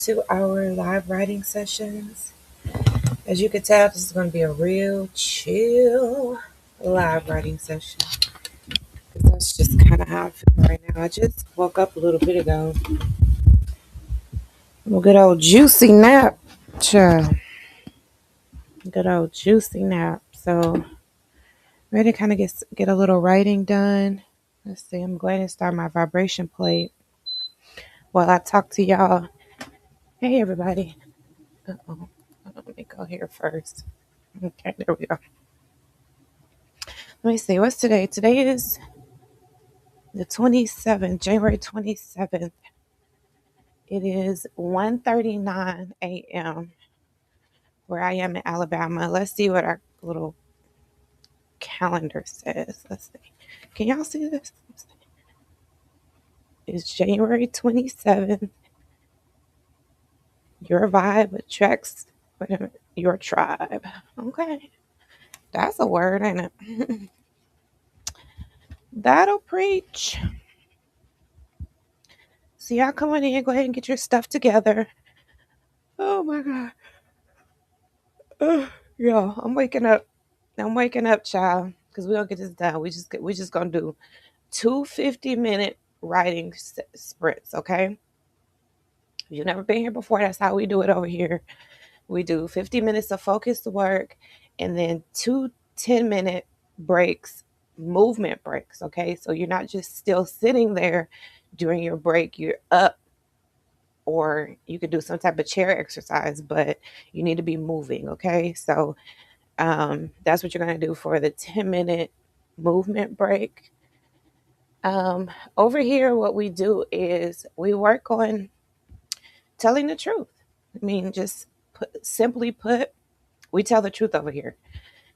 2 hour live writing sessions. As you can tell, this is going to be a real chill live writing session. 'Cause that's just kind of how I feel right now. I just woke up a little bit ago. A good old juicy nap. Child. Good old juicy nap. So, ready to kind of get a little writing done. Let's see. I'm going to start my vibration plate while I talk to y'all. Hey, everybody. Uh-oh. Let me go here first. Okay, there we go. Let me see. What's today? Today is the 27th, January 27th. It is 1:39 a.m. where I am in Alabama. Let's see what our little calendar says. Let's see. Can y'all see this? It's January 27th. Your vibe attracts wait a minute, your tribe. Okay. That's a word, ain't it? That'll preach. So y'all come on in, go ahead and get your stuff together. Oh my God. Yo, I'm waking up. I'm waking up, child, because we don't get this done. We just gonna do 2 50-minute writing sprints. Okay, if you've never been here before, that's how we do it over here. We do 50 minutes of focused work, and then 2 10-minute breaks, movement breaks. Okay, so you're not just still sitting there during your break. You're up, or you could do some type of chair exercise, but you need to be moving. Okay, so that's what you're going to do for the 10-minute movement break. Over here, what we do is we work on telling the truth. I mean, simply put, we tell the truth over here.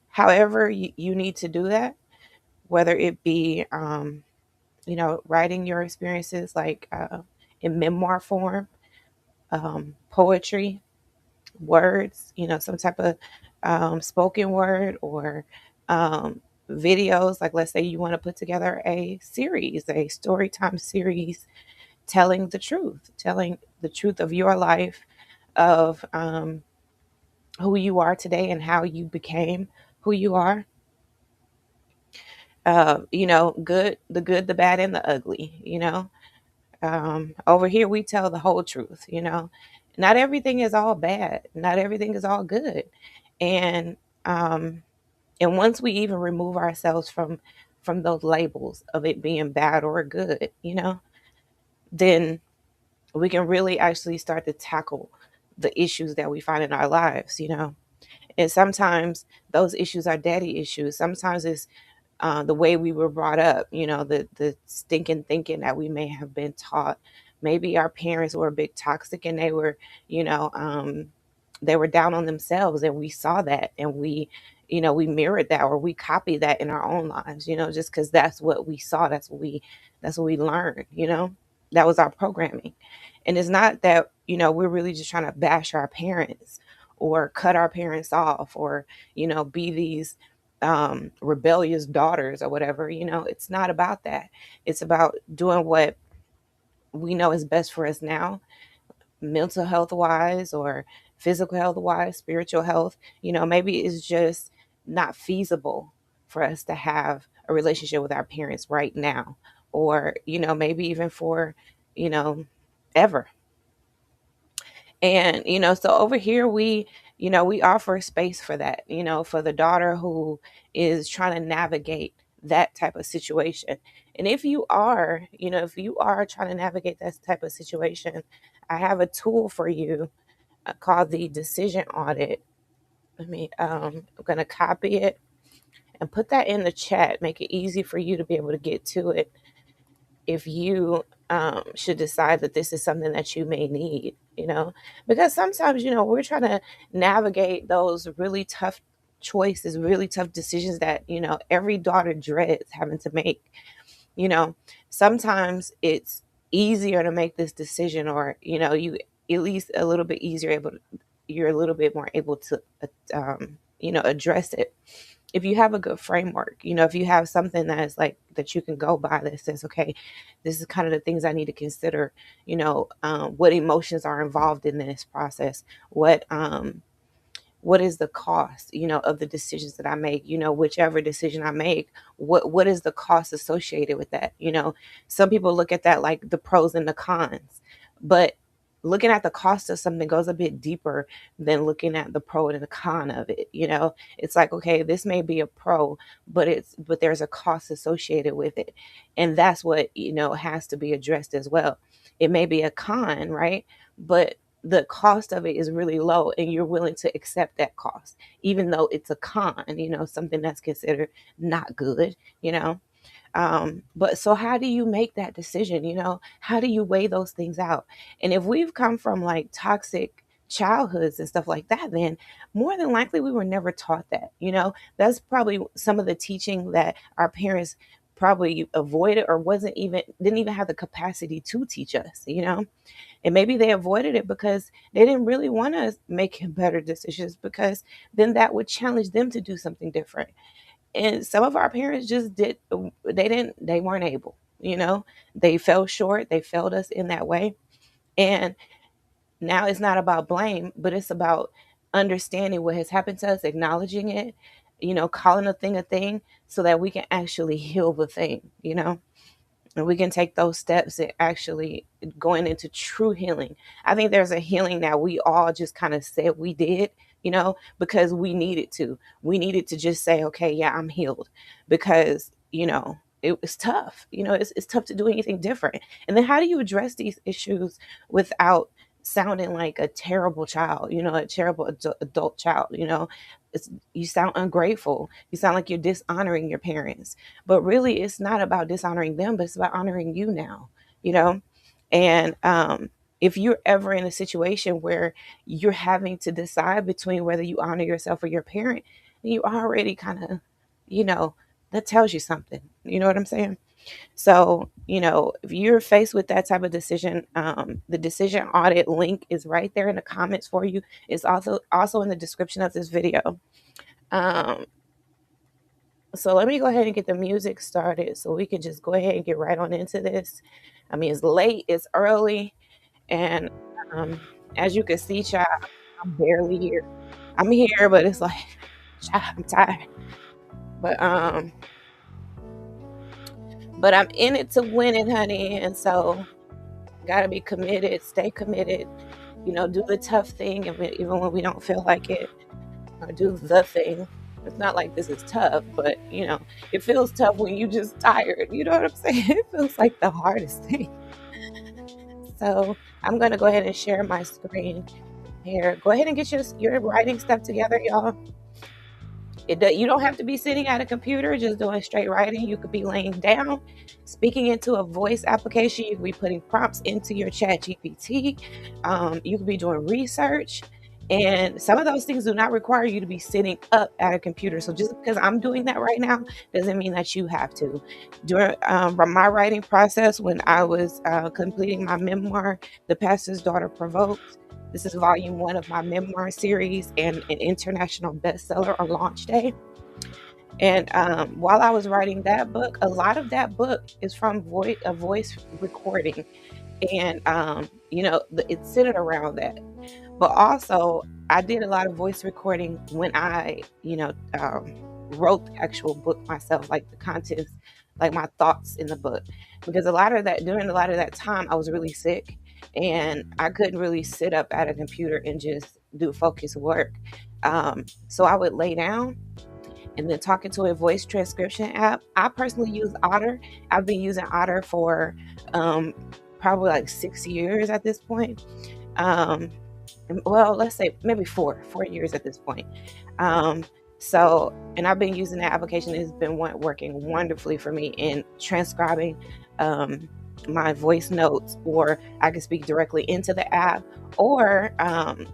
However, you need to do that, whether it be, writing your experiences like in memoir form, poetry, words, some type of spoken word or videos. Like, let's say you want to put together a story time series, telling the truth of your life, of who you are today and how you became who you are. The good, the bad, and the ugly. Over here, we tell the whole truth. Not everything is all bad, not everything is all good. And um, and once we even remove ourselves from those labels of it being bad or good, then we can really actually start to tackle the issues that we find in our lives. And sometimes those issues are daddy issues. Sometimes it's the way we were brought up, the stinking thinking that we may have been taught. Maybe our parents were a bit toxic, and you know, um, they were down on themselves, and we saw that, and we mirrored that, or we copied that in our own lives, just because that's what we saw, that's what we learned. That was our programming. And it's not that, we're really just trying to bash our parents or cut our parents off, or be these rebellious daughters or whatever. It's not about that. It's about doing what we know is best for us now, mental health wise, or physical health wise, spiritual health. Maybe it's just not feasible for us to have a relationship with our parents right now, or maybe even for you know ever. And so over here we offer space for that, for the daughter who is trying to navigate that type of situation. And if you are trying to navigate that type of situation, I have a tool for you called the decision audit. I'm going to copy it and put that in the chat, make it easy for you to be able to get to it if you should decide that this is something that you may need, because sometimes, we're trying to navigate those really tough choices, really tough decisions that, every daughter dreads having to make. You know, Sometimes it's easier to make this decision, or, you at least a little bit easier you're a little bit more able to, address it. if you have a good framework, if you have something that is like that you can go by that says, okay, this is kind of the things I need to consider, what emotions are involved in this process, what is the cost, of the decisions that I make, whichever decision I make, what is the cost associated with that? Some people look at that like the pros and the cons, but looking at the cost of something goes a bit deeper than looking at the pro and the con of it. It's like, okay, this may be a pro, but there's a cost associated with it. And that's what, has to be addressed as well. It may be a con, right? But the cost of it is really low and you're willing to accept that cost, even though it's a con, something that's considered not good, but so how do you make that decision? How do you weigh those things out? And if we've come from like toxic childhoods and stuff like that, then more than likely we were never taught that. That's probably some of the teaching that our parents probably avoided or didn't even have the capacity to teach us, and maybe they avoided it because they didn't really want to make better decisions, because then that would challenge them to do something different. And some of our parents just they weren't able, they fell short, they failed us in that way. And now it's not about blame, but it's about understanding what has happened to us, acknowledging it, calling a thing so that we can actually heal the thing, and we can take those steps and actually going into true healing. I think there's a healing that we all just kind of said we did, because we needed to. We needed to just say, okay, yeah, I'm healed, because, it was tough. It's tough to do anything different. And then how do you address these issues without sounding like a terrible child, a terrible adult child, you sound ungrateful. You sound like you're dishonoring your parents. But really, it's not about dishonoring them, but it's about honoring you now, you know? And if you're ever in a situation where you're having to decide between whether you honor yourself or your parent, then you already kind of, you know, that tells you something. You know what I'm saying? So, if you're faced with that type of decision, the decision audit link is right there in the comments for you. It's also in the description of this video. Um, so let me go ahead and get the music started so we can just go ahead and get right on into this. I mean, it's late, it's early, and um, as you can see, child, I'm barely here. I'm here, but it's like, child, I'm tired. But I'm in it to win it, honey, and so gotta be committed, stay committed. Do the tough thing, and even when we don't feel like it, or do the thing. It's not like this is tough, but it feels tough when you just tired. You know what I'm saying? It feels like the hardest thing. So I'm gonna go ahead and share my screen here. Go ahead and get your writing stuff together, y'all. You don't have to be sitting at a computer just doing straight writing. You could be laying down, speaking into a voice application. You could be putting prompts into your chat GPT. You could be doing research. And some of those things do not require you to be sitting up at a computer. So just because I'm doing that right now doesn't mean that you have to. During my writing process, when I was completing my memoir, The Pastor's Daughter Provoked, this is volume 1 of my memoir series and an international bestseller on launch day. And while I was writing that book, a lot of that book is from a voice recording. And, it's centered around that. But also, I did a lot of voice recording when I, wrote the actual book myself, like the contents, like my thoughts in the book. Because during a lot of that time, I was really sick and I couldn't really sit up at a computer and just do focused work. So I would lay down and then talk into a voice transcription app. I personally use Otter. I've been using Otter for probably like 6 years at this point. Well, let's say maybe 4 years at this point. And I've been using that application. It's been working wonderfully for me in transcribing my voice notes, or I can speak directly into the app, or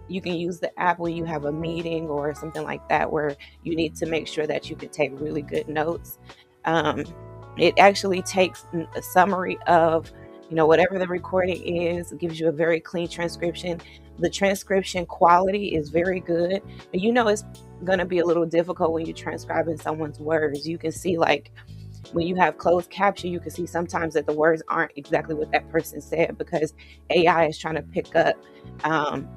you can use the app when you have a meeting or something like that where you need to make sure that you can take really good notes. It actually takes a summary of Whatever the recording is, it gives you a very clean transcription. The transcription quality is very good. And it's going to be a little difficult when you're transcribing someone's words. You can see, like, when you have closed caption, you can see sometimes that the words aren't exactly what that person said, because AI is trying to pick up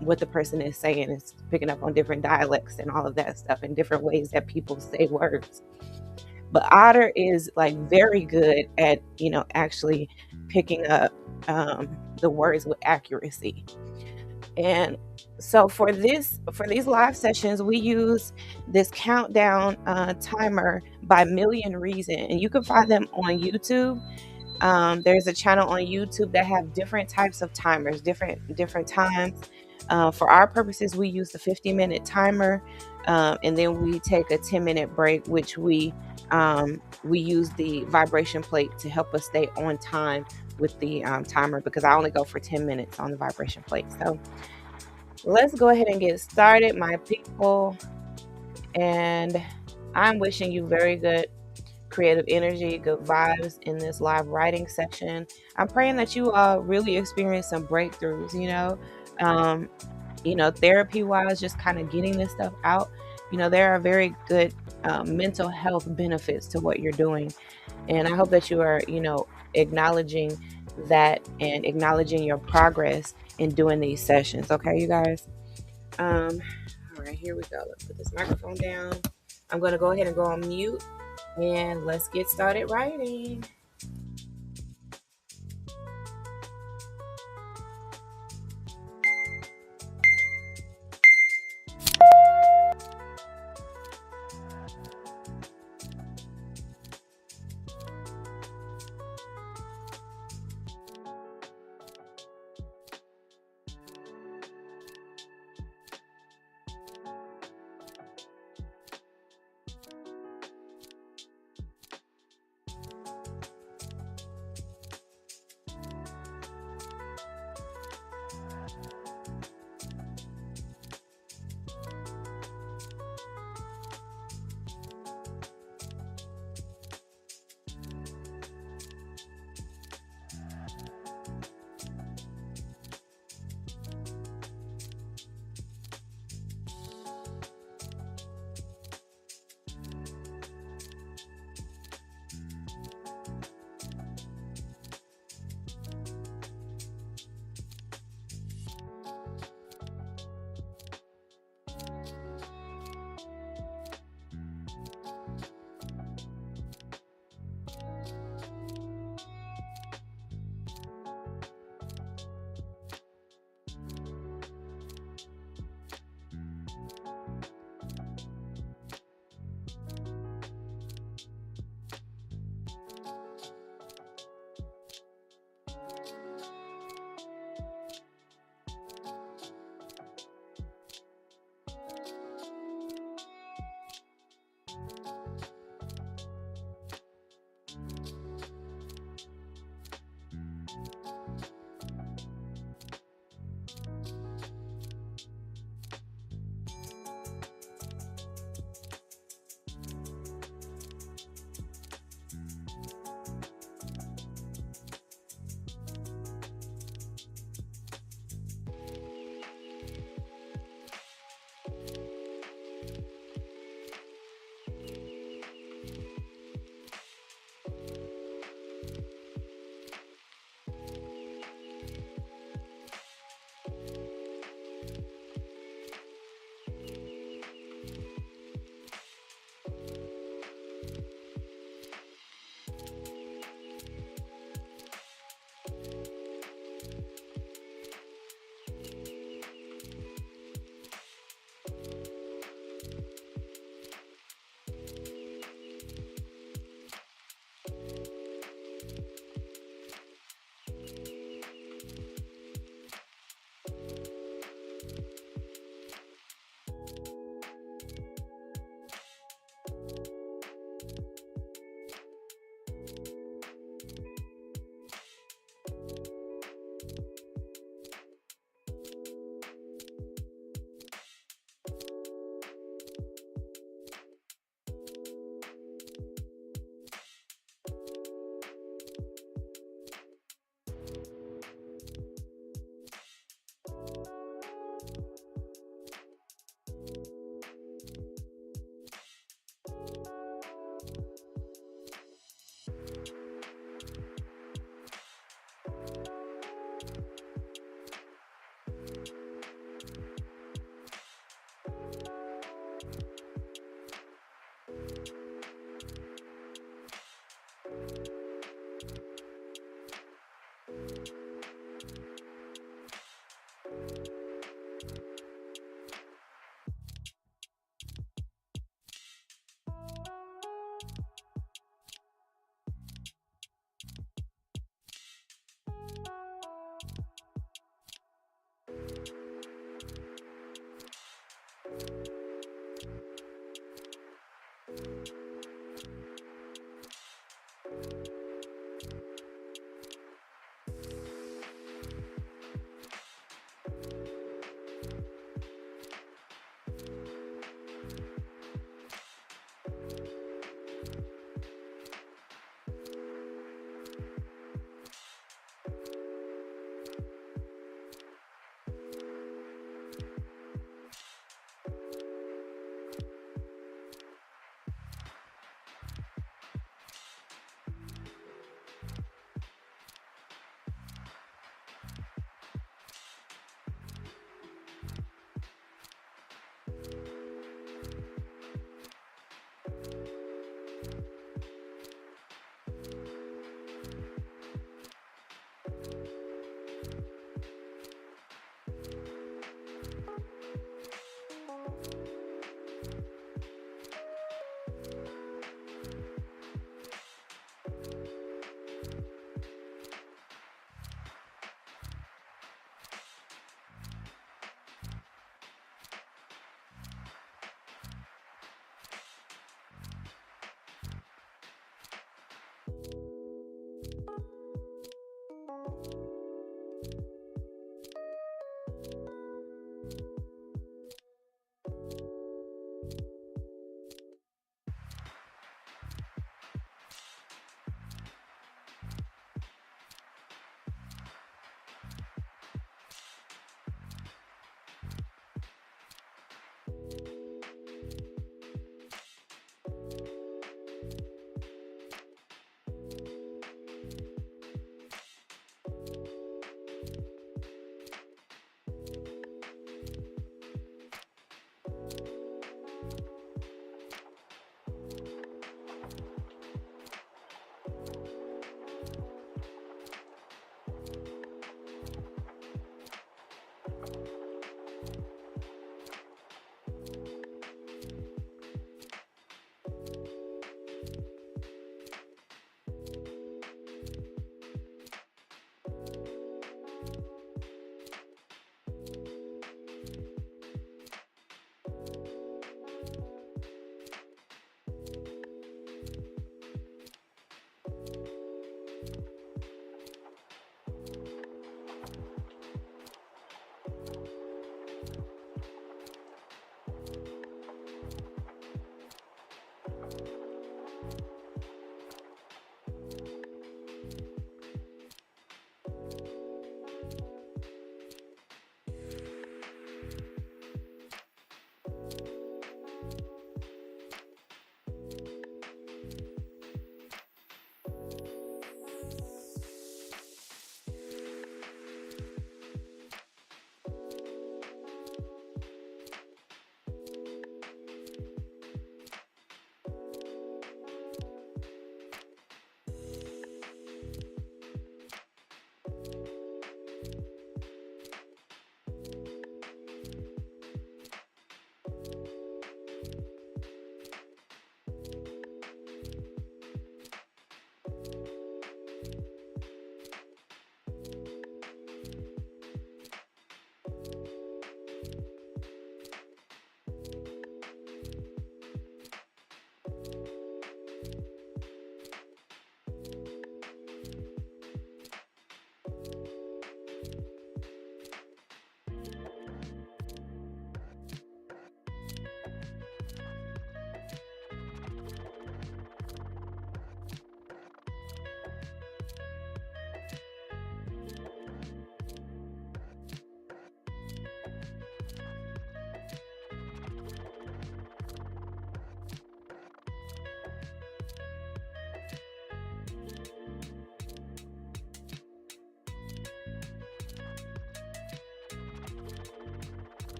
what the person is saying. It's picking up on different dialects and all of that stuff, and different ways that people say words. But Otter is like very good at actually picking up the words with accuracy. And so for these live sessions, we use this countdown timer by Million Reason, and you can find them on YouTube. There's a channel on YouTube that have different types of timers, different times. For our purposes, we use the 50-minute timer, and then we take a 10-minute break, which we use the vibration plate to help us stay on time with the timer, because I only go for 10 minutes on the vibration plate. So let's go ahead and get started, my people. And I'm wishing you very good creative energy, good vibes in this live writing session. I'm praying that you really experience some breakthroughs, therapy wise, just kind of getting this stuff out. There are very good mental health benefits to what you're doing. And I hope that you are, acknowledging that and acknowledging your progress in doing these sessions. Okay, you guys? All right, here we go. Let's put this microphone down. I'm going to go ahead and go on mute, and let's get started writing.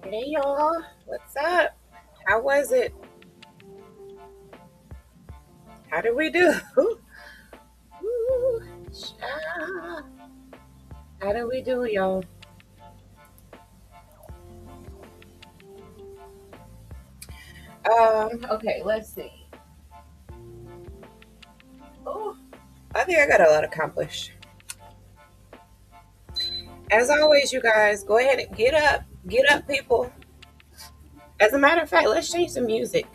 Hey y'all, what's up? How was it? How did we do? Ooh, child. How did we do, y'all? Okay, let's see. Oh, I think I got a lot accomplished. As always, you guys, go ahead and get up, people. As a matter of fact, let's change the music.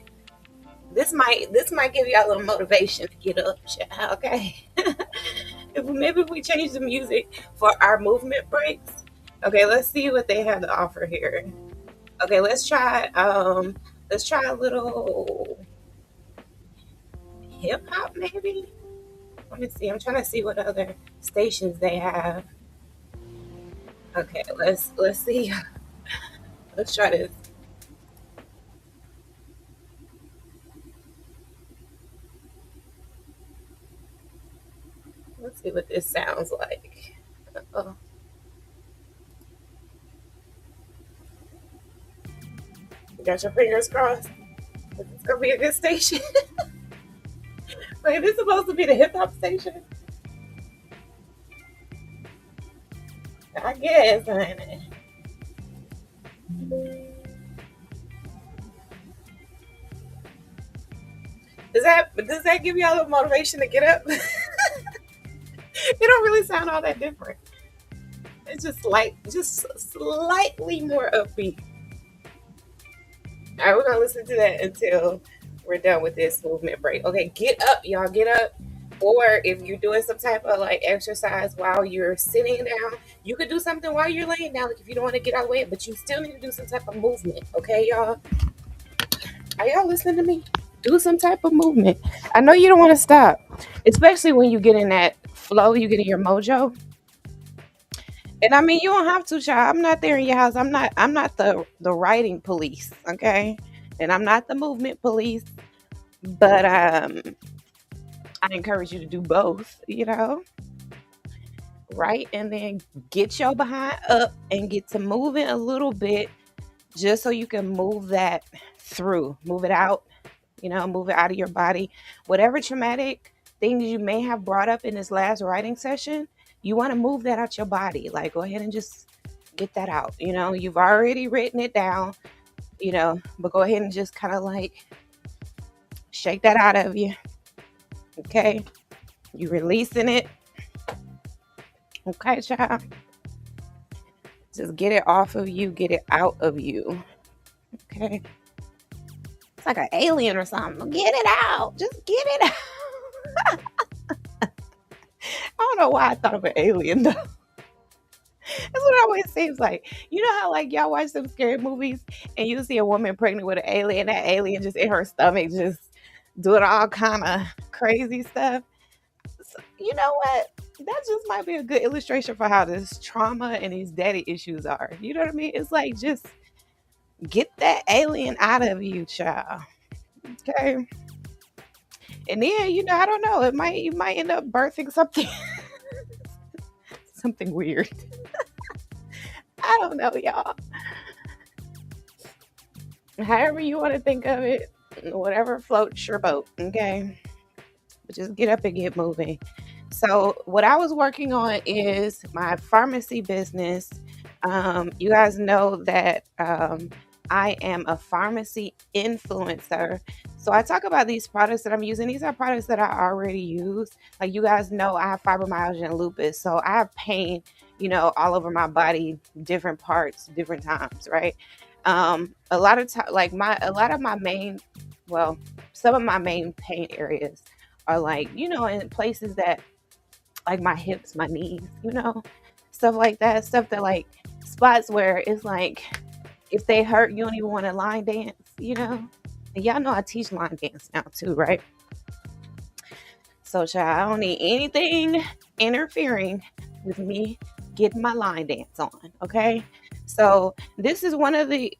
This might give y'all a little motivation to get up, child, okay? If we change the music for our movement breaks. Okay, let's see what they have to offer here. Okay, let's try a little hip hop maybe. Let me see. I'm trying to see what other stations they have. Okay, let's see. Let's try this. Let's see what this sounds like. Oh, you got your fingers crossed. It's gonna be a good station. Wait, this supposed to be the hip hop station? I guess, honey. Does that give y'all the motivation to get up? It don't really sound all that different. It's just slightly more upbeat. All right, we're gonna listen to that until we're done with this movement break. Okay, get up, y'all, get up. Or if you're doing some type of like exercise while you're sitting down, you could do something while you're laying down. Like if you don't want to get out of the way, but you still need to do some type of movement. Okay, y'all. Are y'all listening to me? Do some type of movement. I know you don't want to stop, especially when you get in that flow, you get in your mojo. And I mean, you don't have to, child. I'm not there in your house. I'm not the writing police, okay? And I'm not the movement police, but I encourage you to do both, right? And then get your behind up and get to moving a little bit just so you can move that through, move it out, move it out of your body. Whatever traumatic things you may have brought up in this last writing session, you want to move that out your body. Like, go ahead and just get that out. You've already written it down, but go ahead and just kind of like shake that out of you. Okay. You releasing it. Okay, child. Just get it off of you, get it out of you. Okay. It's like an alien or something. Get it out. Just get it out. I don't know why I thought of an alien though. That's what it always seems like. You know how like y'all watch some scary movies and you see a woman pregnant with an alien, that alien just in her stomach just doing all kind of crazy stuff. So, you know what? That just might be a good illustration for how this trauma and these daddy issues are. You know what I mean? It's like just get that alien out of you, child. Okay. And then, I don't know, you might end up birthing something something weird. I don't know, y'all. However you want to think of it, whatever floats your boat, okay? But just get up and get moving. So, what I was working on is my pharmacy business. You guys know that I am a pharmacy influencer. So I talk about these products that I'm using. These are products that I already use. Like you guys know, I have fibromyalgia and lupus. So I have pain, all over my body, different parts, different times, right? A lot of time, like a lot of my main, well, some of my main pain areas are like, in places that like my hips, my knees, stuff like that, stuff that like spots where it's like if they hurt, you don't even want to line dance. And y'all know I teach line dance now too, right? So, child, I don't need anything interfering with me getting my line dance on. Okay. So this is one of the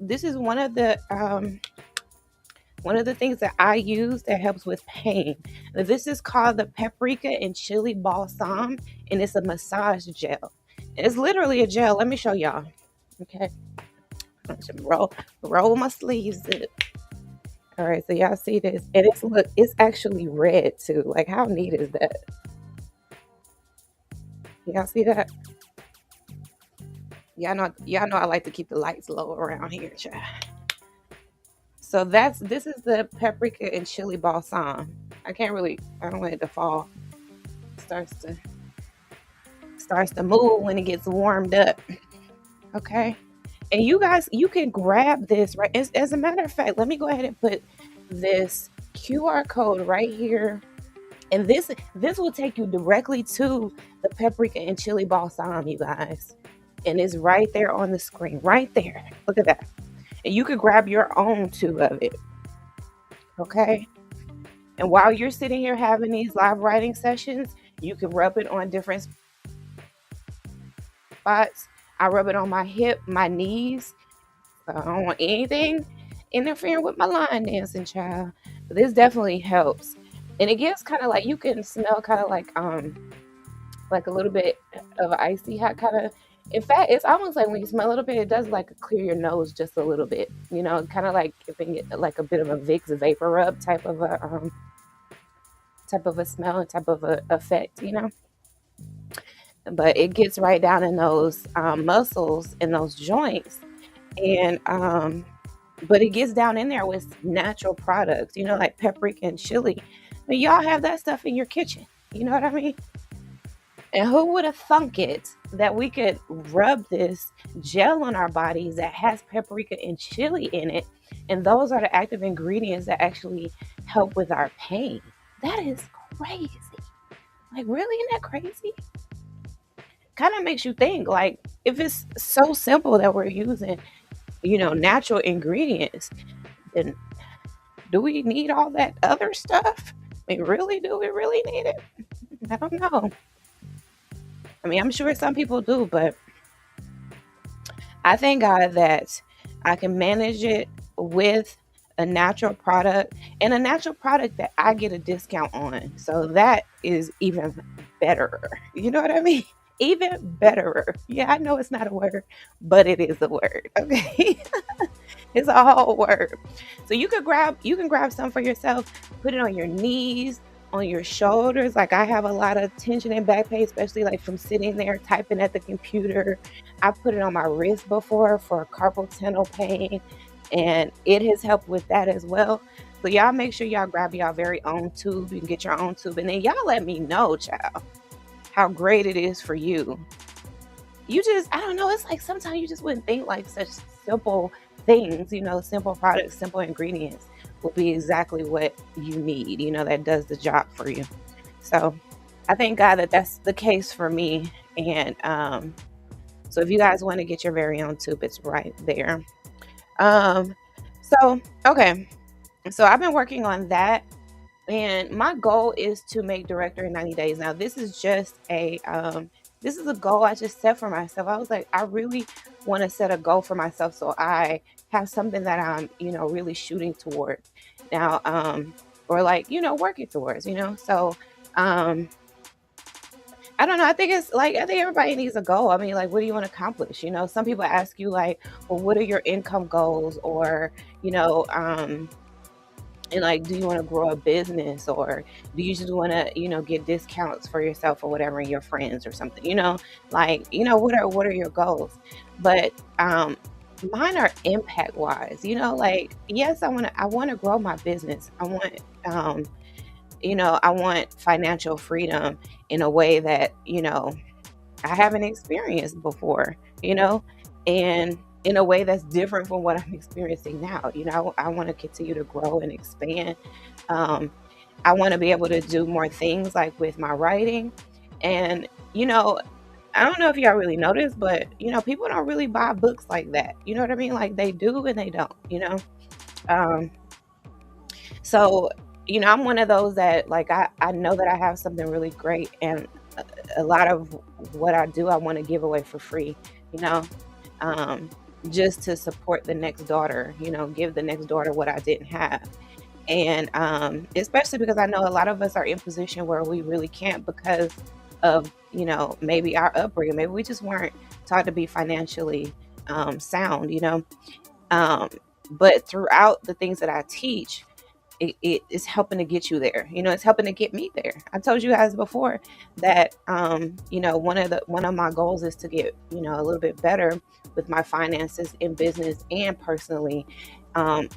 things that I use that helps with pain. This is called the paprika and chili balsam, and it's a massage gel. It's literally a gel. Let me show y'all. Okay. I'm just roll my sleeves up. All right, so y'all see this, and it's actually red too. Like, how neat is that? Y'all see that? Y'all know I like to keep the lights low around here, child. So this is the paprika and chili balsam. I don't want it to fall. Starts to starts to move when it gets warmed up. Okay. And you guys, you can grab this, right? As a matter of fact, let me go ahead and put this QR code right here. And this will take you directly to the paprika and chili balsam, you guys. And it's right there on the screen, right there. Look at that. And you could grab your own tube of it. Okay. And while you're sitting here having these live writing sessions, you can rub it on different spots. I rub it on my hip, my knees. I don't want anything interfering with my line dancing, child. But this definitely helps. And it gives kind of like, you can smell kind of like a little bit of icy hot kind of. In fact, it's almost like when you smell a little bit, it does like clear your nose just a little bit. Kind of like giving it like a bit of a Vicks vapor rub type of a smell and type of a effect. But it gets right down in those muscles and those joints, and but it gets down in there with natural products, like paprika and chili. But y'all have that stuff in your kitchen. You know what I mean? And who would have thunk it that we could rub this gel on our bodies that has paprika and chili in it? And those are the active ingredients that actually help with our pain. That is crazy. Like, really? Isn't that crazy? Kind of makes you think, like, if it's so simple that we're using, natural ingredients, then do we need all that other stuff? I mean, really, do we really need it? I don't know. I mean, I'm sure some people do, but I thank God that I can manage it with a natural product, and a natural product that I get a discount on. So that is even better. You know what I mean? Even betterer. Yeah, I know it's not a word, but it is a word. Okay. It's a whole word. So you can grab some for yourself, put it on your knees, on your shoulders. Like, I have a lot of tension and back pain, especially like from sitting there typing at the computer. I put it on my wrist before for carpal tunnel pain, and it has helped with that as well. So y'all make sure y'all grab y'all very own tube. You can get your own tube, and then y'all let me know, child, how great it is for you. I don't know, it's like sometimes you just wouldn't think like such simple things, simple products, simple ingredients will be exactly what you need, that does the job for you. So I thank God that that's the case for me. And so if you guys want to get your very own tube, it's right there. Um, so, okay. So I've been working on that, and my goal is to make director in 90 days. Now, this is a goal I just set for myself. I was like, I really want to set a goal for myself so I have something that I'm, really shooting toward now, or like, working towards. So, I don't know. I think everybody needs a goal. I mean, like, what do you want to accomplish? Some people ask you like, well, what are your income goals? Or, and like, do you want to grow a business, or do you just want to, get discounts for yourself or whatever and your friends or something, like, what are your goals? But Mine are impact wise, like, yes, I want to grow my business. Um, I want financial freedom in a way that, I haven't experienced before, and in a way that's different from what I'm experiencing now. I want to continue to grow and expand. Um, I want to be able to do more things like with my writing. And, I don't know if y'all really notice, but, people don't really buy books like that. You know what I mean? Like they do and they don't. Um, so, I'm one of those that, like, I know that I have something really great, and a lot of what I do, I want to give away for free, you know, um, just to support the next daughter, give the next daughter what I didn't have. And especially because I know a lot of us are in position where we really can't because of, maybe our upbringing. Maybe we just weren't taught to be financially sound, Um, but throughout the things that I teach, it is helping to get you there. It's helping to get me there. I told you guys before that one of my goals is to get, a little bit better with my finances in business and personally. Um,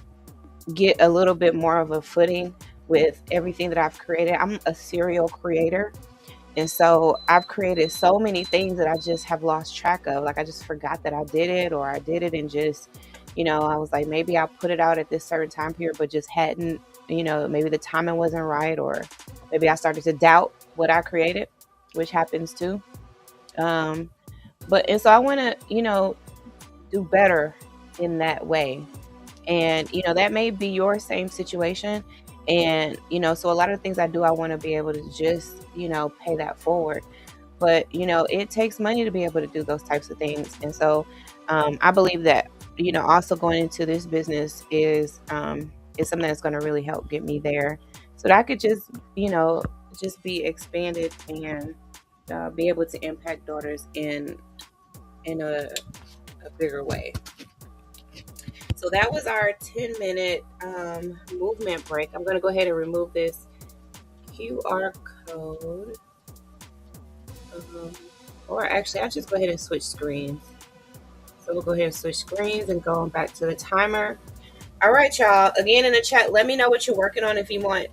get a little bit more of a footing with everything that I've created. I'm a serial creator. And so I've created so many things that I just have lost track of. Like I just forgot that I did it, or I did it and just, I was like, maybe I'll put it out at this certain time period, but just hadn't, maybe the timing wasn't right, or maybe I started to doubt what I created, which happens too. Um, and so I want to, do better in that way. And, that may be your same situation. And, so a lot of things I do, I want to be able to just, pay that forward. But, it takes money to be able to do those types of things. And so I believe that, also going into this business is something that's going to really help get me there so that I could just be expanded and be able to impact daughters in a bigger way. So that was our 10-minute movement break. I'm going to go ahead and remove this QR code. Um, or actually, I'll just go ahead and switch screens. So we'll go ahead and switch screens and go back to the timer. All right, y'all. Again, in the chat, let me know what you're working on if you want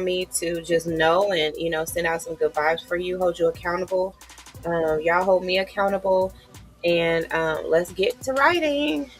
me to just know and send out some good vibes for you, hold you accountable. Y'all hold me accountable, and let's get to writing.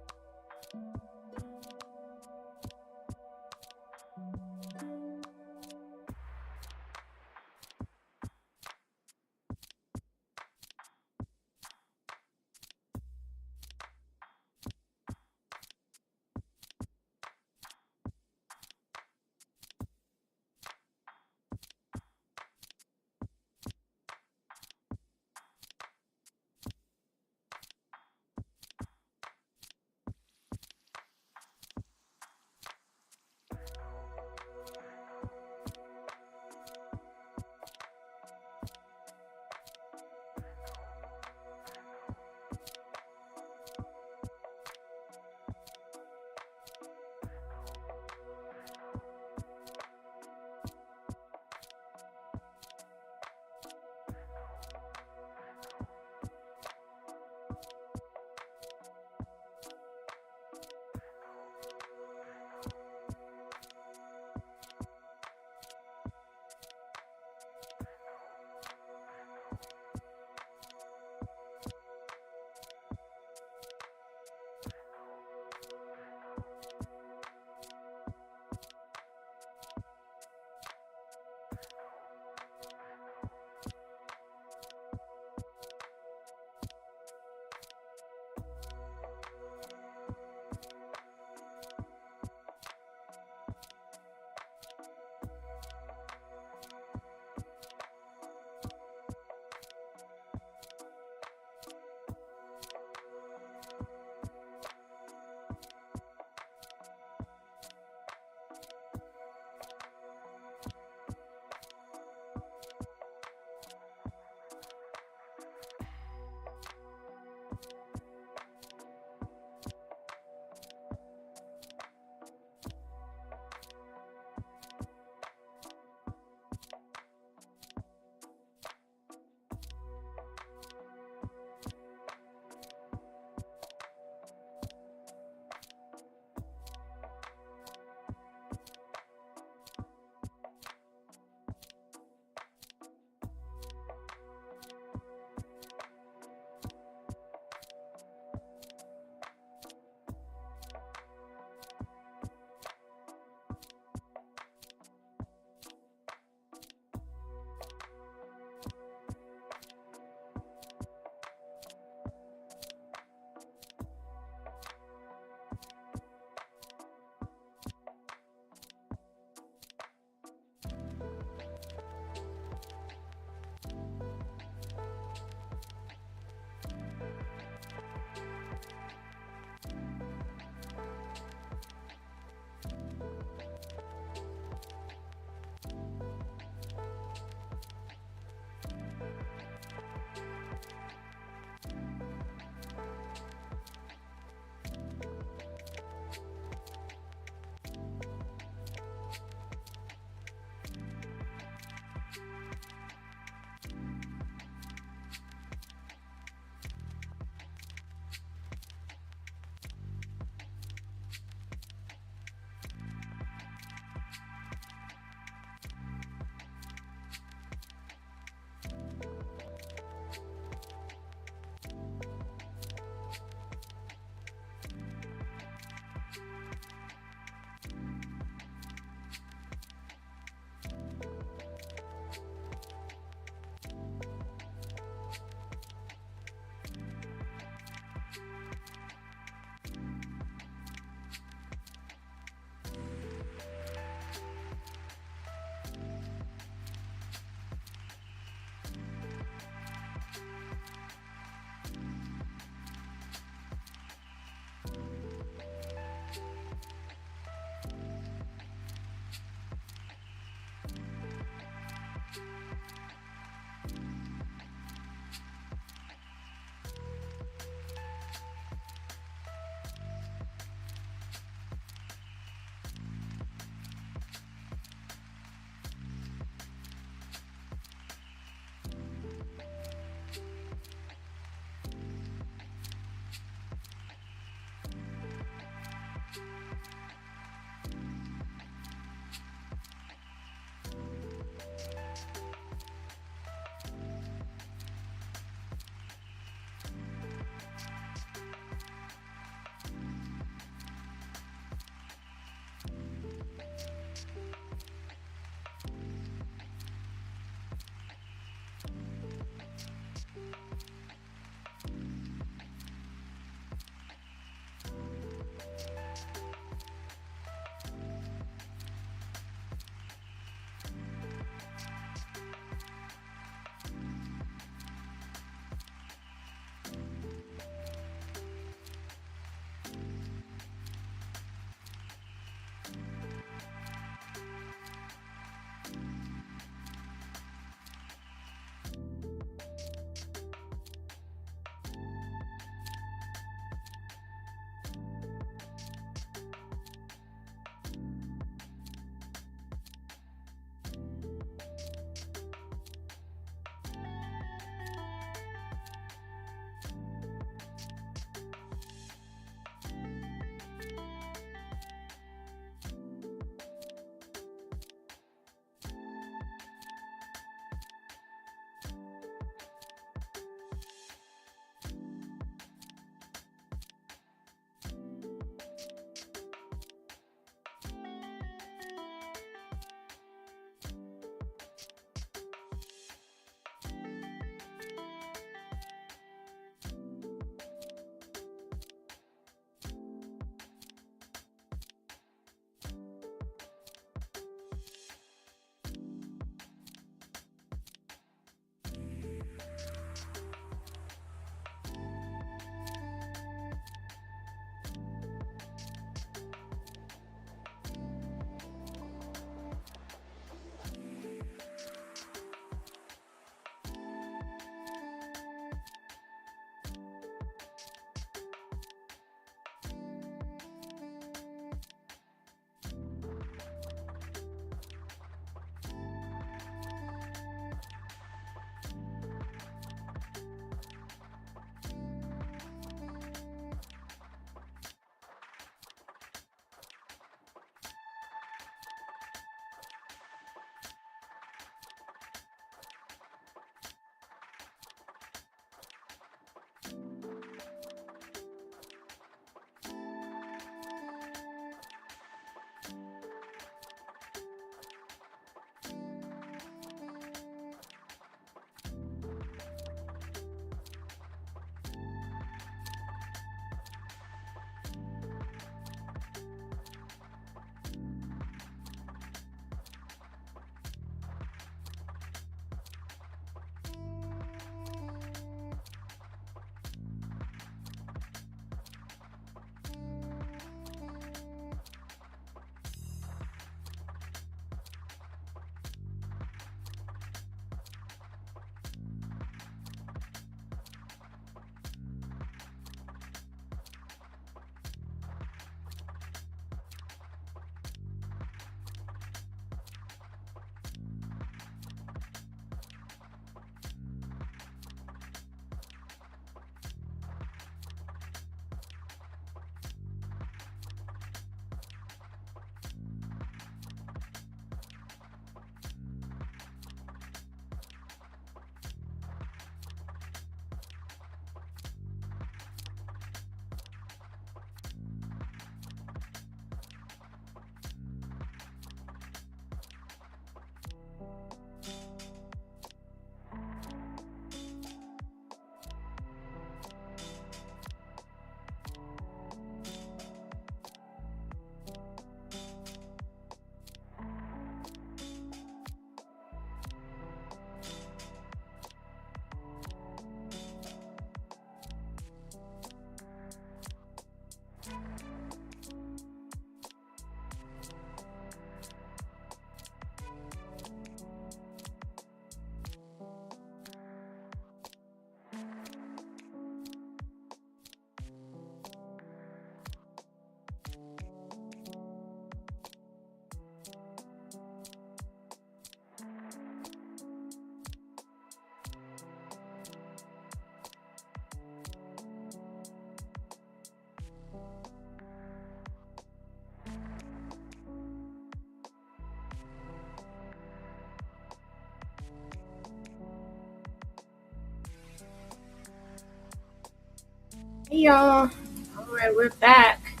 Hey y'all. All right, we're back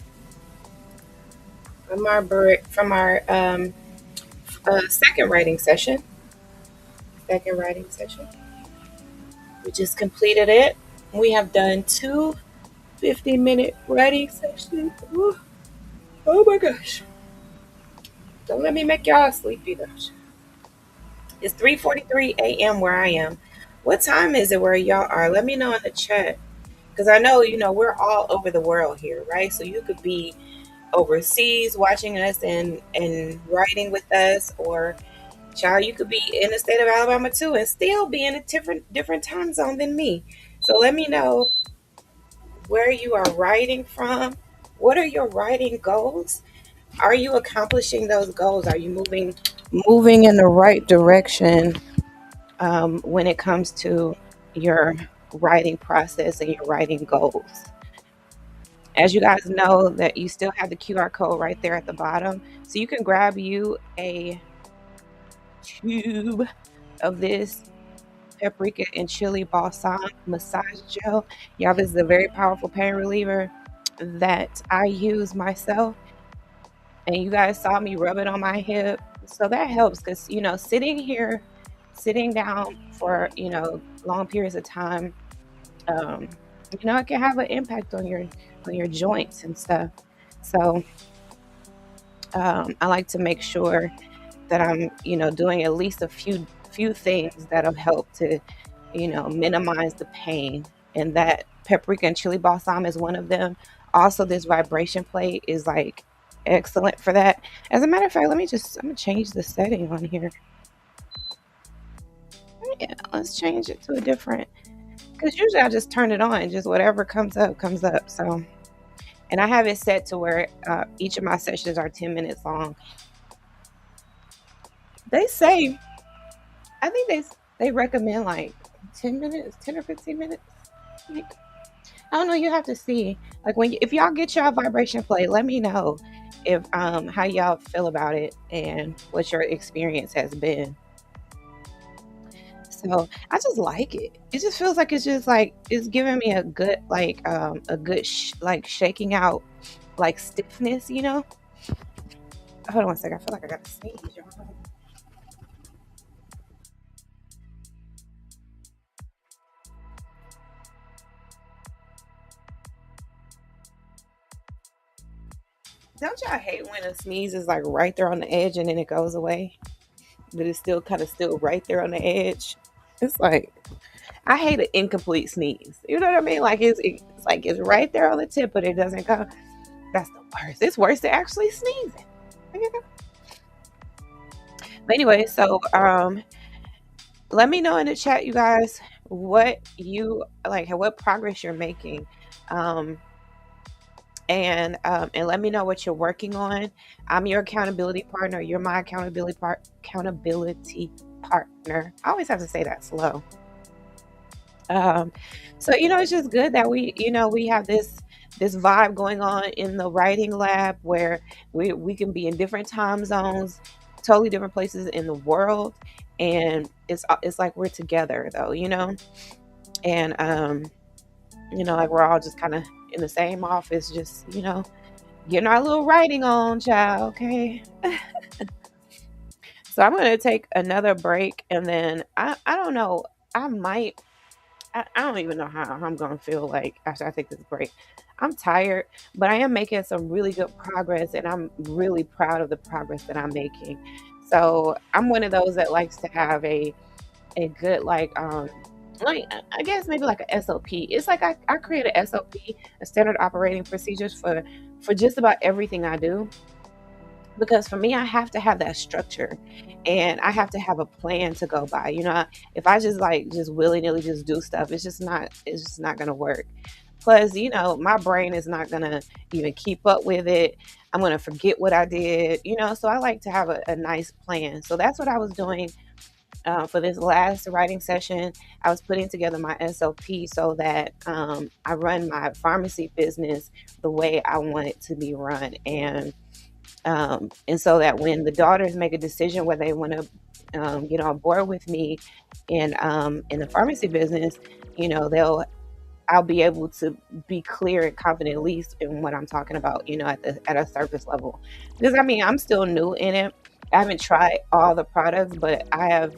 from our break, from our second writing session. Second writing session. We just completed it. We have done two 50-minute writing sessions. Ooh, oh my gosh. Don't let me make y'all sleepy though. It's 3:43 a.m. where I am. What time is it where y'all are? Let me know in the chat. Because I know, we're all over the world here, right? So you could be overseas watching us and writing with us, or child, you could be in the state of Alabama too and still be in a different time zone than me. So let me know where you are writing from. What are your writing goals? Are you accomplishing those goals? Are you moving in the right direction when it comes to your writing process and your writing goals? As you guys know, that you still have the QR code right there at the bottom, so you can grab you a tube of this paprika and chili balsam massage gel. Y'all, this is a very powerful pain reliever that I use myself, and you guys saw me rub it on my hip. So that helps because, sitting down for, long periods of time, um, it can have an impact on your joints and stuff. So I like to make sure that I'm, doing at least a few things that'll help to, minimize the pain. And that paprika and chili balsam is one of them. Also, this vibration plate is like excellent for that. As a matter of fact, I'm gonna change the setting on here. Yeah, let's change it to a different, because usually I just turn it on, just whatever comes up comes up. So, and I have it set to where each of my sessions are 10 minutes long. They say, I think they recommend like 10 minutes, 10 or 15 minutes. Like, I don't know, you have to see. Like if y'all get y'all vibration plate, let me know if how y'all feel about it and what your experience has been. So I just like it. It just feels like it's just like it's giving me a good like shaking out like stiffness, Hold on one second. I feel like I got to sneeze, y'all. Don't y'all hate when a sneeze is like right there on the edge and then it goes away, but it's still kind of still right there on the edge? It's like I hate an incomplete sneeze. You know what I mean? Like it's like it's right there on the tip, but it doesn't go. That's the worst. It's worse than actually sneezing. But anyway, so let me know in the chat, you guys, what you like, what progress you're making. Um, and let me know what you're working on. I'm your accountability partner. You're my accountability partner. I always have to say that slow. Um, so it's just good that we have this vibe going on in the writing lab where we can be in different time zones, totally different places in the world, and it's like we're together though, and like we're all just kind of in the same office, just getting our little writing on, child. Okay. So I'm gonna take another break, and then I don't know. I might I don't even know how I'm gonna feel like after I take this break. I'm tired, but I am making some really good progress, and I'm really proud of the progress that I'm making. So I'm one of those that likes to have a good like I guess maybe like a SOP. It's like I create a SOP, a standard operating procedures for just about everything I do, because for me I have to have that structure and I have to have a plan to go by. If I just like just willy-nilly just do stuff, it's just not going to work. Plus, my brain is not going to even keep up with it. I'm going to forget what I did, so I like to have a nice plan. So that's what I was doing for this last writing session. I was putting together my SOP so that I run my pharmacy business the way I want it to be run. And so that when the daughters make a decision whether they want to get on board with me in the pharmacy business, they'll I'll be able to be clear and confident, at least in what I'm talking about, at a surface level. Because I mean, I'm still new in it. I haven't tried all the products, but I have,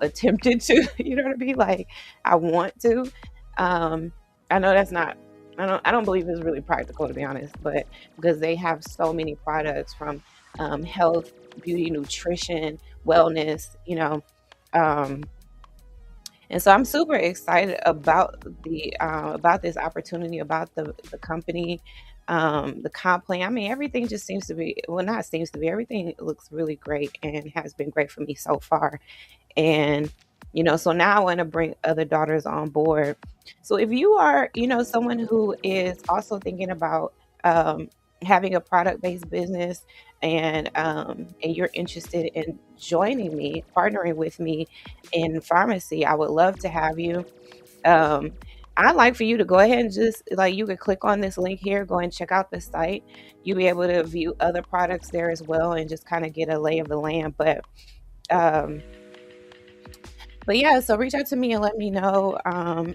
attempted to, what I mean? Like, I want to. Um, I know that's not, I don't believe it's really practical, to be honest, but because they have so many products from health, beauty, nutrition, wellness, um, and so I'm super excited about this opportunity, about the company, the comp plan. I mean, everything just seems to be, well, not seems to be, everything looks really great and has been great for me so far. And so now I want to bring other daughters on board. So if you are, someone who is also thinking about having a product-based business, and you're interested in joining me, partnering with me in pharmacy, I would love to have you. um, I'd like for you to go ahead and just, like, you could click on this link here, go and check out the site. You'll be able to view other products there as well and just kind of get a lay of the land. Um, but yeah, so reach out to me and let me know,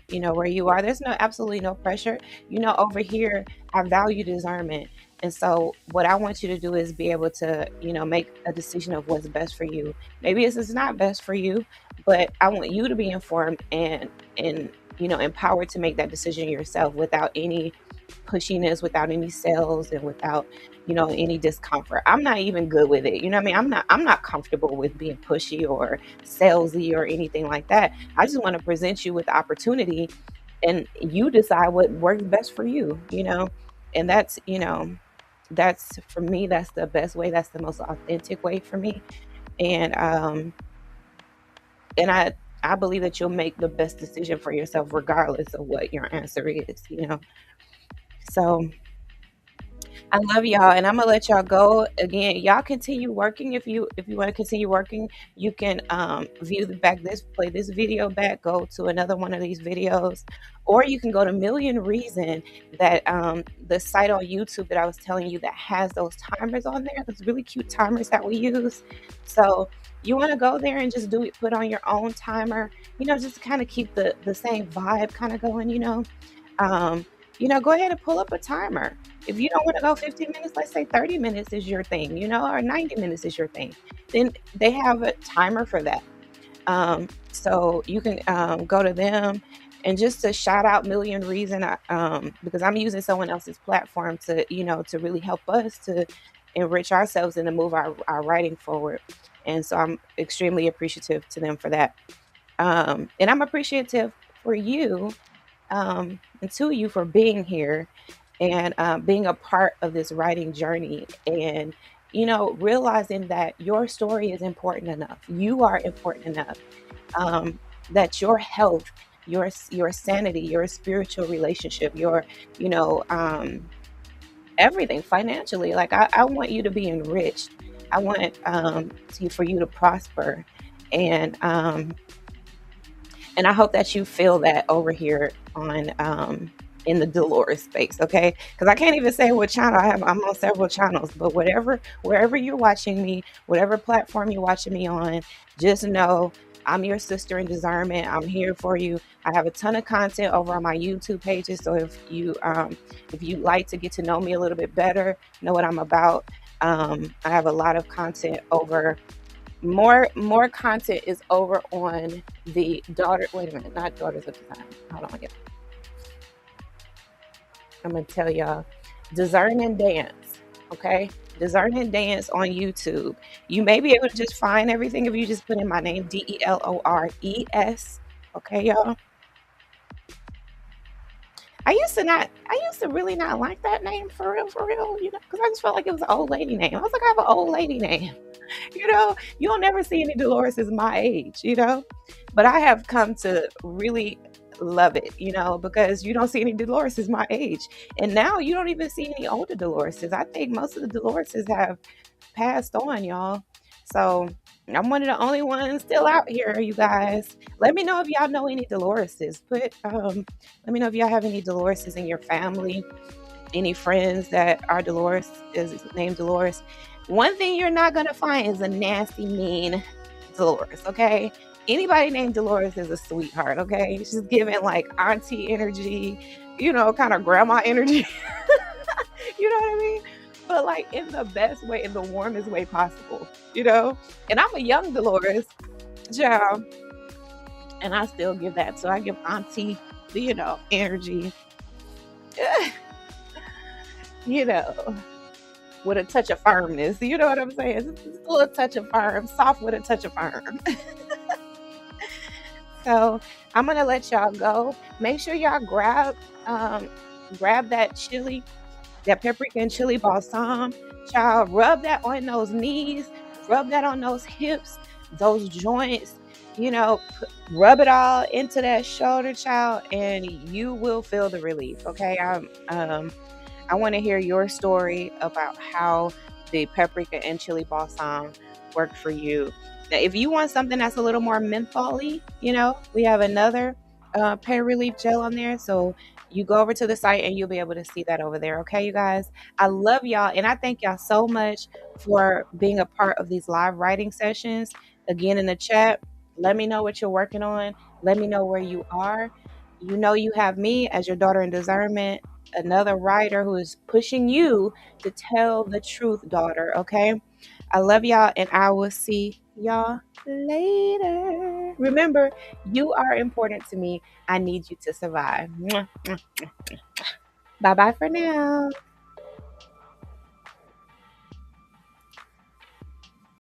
where you are. There's absolutely no pressure. Over here, I value discernment. And so what I want you to do is be able to, make a decision of what's best for you. Maybe it's not best for you, but I want you to be informed and empowered to make that decision yourself without any pushiness, without any sales, and without any discomfort. I'm not even good with it. You know what I mean? I'm not comfortable with being pushy or salesy or anything like that. I just want to present you with the opportunity, and you decide what works best for you. And that's for me, that's the best way, that's the most authentic way for me. And um and i i believe that you'll make the best decision for yourself regardless of what your answer is. So I love y'all, and I'm gonna let y'all go. Again, y'all continue working. If you want to continue working, you can view the back this play this video back, go to another one of these videos, or you can go to Million Reason, that the site on YouTube that I was telling you, that has those timers on there, those really cute timers that we use. So you want to go there and just do it, put on your own timer, just to kind of keep the same vibe kind of going. um, go ahead and pull up a timer. If you don't want to go 15 minutes, let's say 30 minutes is your thing, or 90 minutes is your thing, then they have a timer for that. So you can go to them. And just to shout out Million Reason, because I'm using someone else's platform to really help us to enrich ourselves and to move our writing forward. And so I'm extremely appreciative to them for that. And I'm appreciative for you, and to you, for being here and being a part of this writing journey, and realizing that your story is important enough, you are important enough, um, that your health, your sanity, your spiritual relationship, your you know everything financially, like, I want you to be enriched. I want for you to prosper. And um, and I hope that you feel that over here on in the Delores space, okay? Because I can't even say what channel I have. I'm on several channels, but wherever you're watching me, whatever platform you're watching me on, just know I'm your sister in discernment. I'm here for you. I have a ton of content over on my YouTube pages. So if you like to get to know me a little bit better, know what I'm about, I have a lot of content over. More content is over on the daughter. Wait a minute, not Daughters of Design. Hold on, again. I'm gonna tell y'all, Discern and Dance. Okay, Discern and Dance on YouTube. You may be able to just find everything if you just put in my name, Delores. Okay, y'all. I used to really not like that name, for real, because I just felt like it was an old lady name. I was like, I have an old lady name. You don't never see any Dolores my age. But I have come to really love it, because you don't see any Dolores my age. And now you don't even see any older Dolores. I think most of the Dolores have passed on, y'all. So I'm one of the only ones still out here, you guys. Let me know if y'all know any Doloreses. Let me know if y'all have any Doloreses in your family, any friends that are Dolores, is named Dolores. One thing you're not gonna find is a nasty, mean Dolores, okay? Anybody named Dolores is a sweetheart, okay? She's giving like auntie energy, kind of grandma energy. You know what I mean? But like in the best way, in the warmest way possible, you know? And I'm a young Dolores, child, and I still give that. So I give auntie, energy, you know, with a touch of firmness. You know what I'm saying? Just a little touch of firm, soft with a touch of firm. So I'm gonna let y'all go. Make sure y'all grab that chili, that paprika and chili balsam. Child, rub that on those knees, rub that on those hips, those joints. Rub it all into that shoulder, child, and you will feel the relief. Okay, I want to hear your story about how the paprika and chili balsam worked for you. Now, if you want something that's a little more mentholy, we have another pain relief gel on there. So you go over to the site and you'll be able to see that over there. Okay, you guys. I love y'all and I thank y'all so much for being a part of these live writing sessions. Again, in the chat, let me know what you're working on. Let me know where you are. You have me as your daughter in discernment, another writer who is pushing you to tell the truth, daughter. Okay. I love y'all and I will see y'all later. Remember, you are important to me. I need you to survive. Bye bye for now.